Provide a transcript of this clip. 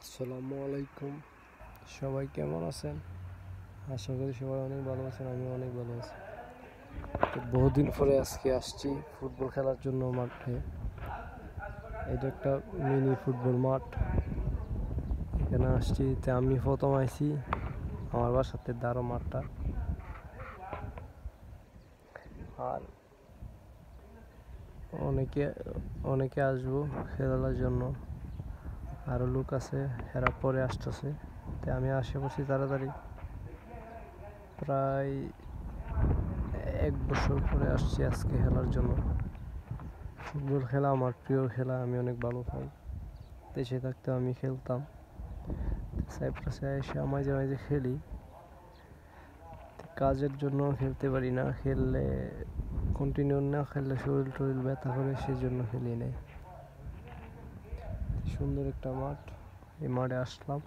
আসসালামু আলাইকুম। সবাই কেমন আছেন? আশা করি সবাই অনেক ভালো আছেন। আমি অনেক ভালো আছি। তো বহুদিন পরে আজকে আসছি ফুটবল খেলার জন্য মাঠে। এটা একটা মিনি ফুটবল মাঠ। এখানে আসছি, আমি প্রথম আইছি আমার বাসাতে দাঁড়ো মাঠটা। আর অনেকে অনেকে আসবো খেলার জন্য। আরও লোক আছে, এরা পরে আসতেছে। তাই আমি আসে পড়ছি তাড়াতাড়ি। প্রায় 1 বছর পরে আসছি আজকে খেলার জন্য। ফুটবল খেলা আমার প্রিয় খেলা, আমি অনেক ভালো পাই। দেশে থাকতে আমি খেলতাম, সাইপ্রাসে এসে মাঝে মাঝে খেলি। কাজের জন্য খেলতে পারি না, খেললে কন্টিনিউ না খেললে শরীর টরীর ব্যথা করে, সেই জন্য খেলি নাই। সুন্দর একটা মাঠ, এই মাঠে আসলাম।